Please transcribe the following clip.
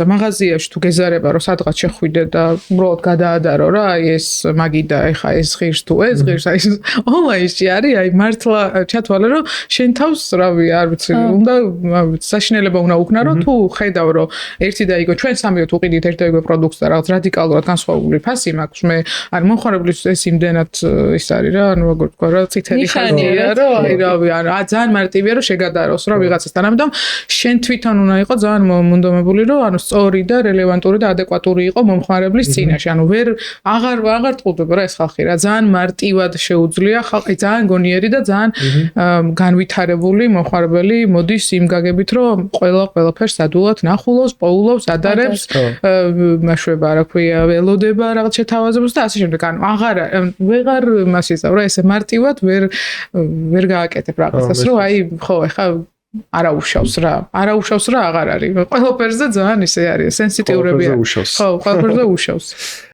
მაღაზიაში თუ გეზარება რომ სადღაც შეხვიდე და უბრალოდ გადაადარო რა აი ეს მაგიდა ეხა ეს ღირს თუ ეს ღირს აი ონლაინში არის აი მართლა ჩათვალე რომ შენ თავს რავი არ ვიცი უნდა საშინელება უნდა უქნა რომ თუ ხედავ რომ ერთი და იგივე ჩვენ სამიო თუ ყიდით ერთ და იგივე პროდუქტს და რაღაც რადიკალურად განსხვავებული ფასი მაქვს მე არ მომხმარებლის ეს იმდენად ის არის რა ანუ როგორ თქვა რა წითელი ხალხია რა აი რავი არა ძალიან მარტივია რომ შეგადაროს რა ვიღაცასთან ამიტომ შენ თვითონ უნდა იყო ძალიან მომუნდომებული რომ ანუ სწორი და რელევანტური და ადეკვატური იყო მომხმარებლის წინაშე ანუ აღარ ტყუდება რა ეს ხალხი რა ძალიან მარტივად შეუძლია ხალხი ძალიან გონიერი და ძალიან განვითარებული მომხმარებელი მოდის იმ გაგებით რომ ყველაფერს სადულად ნახულობს პოულობს ადარებს მაშვება რა ქვია ველოდება რაღაც შეთავაზებს და ასე შემდეგ ანუ ვეღარ მას იზავ რა ესე მარტივად ვერ გააკეთებ რაღაცას რომ აი ხო ეხა არაუშავს რა აღარ არის ყველაფერზე ძალიან ისე არის სენსიტიურები ხო ყველაფერზე უშავს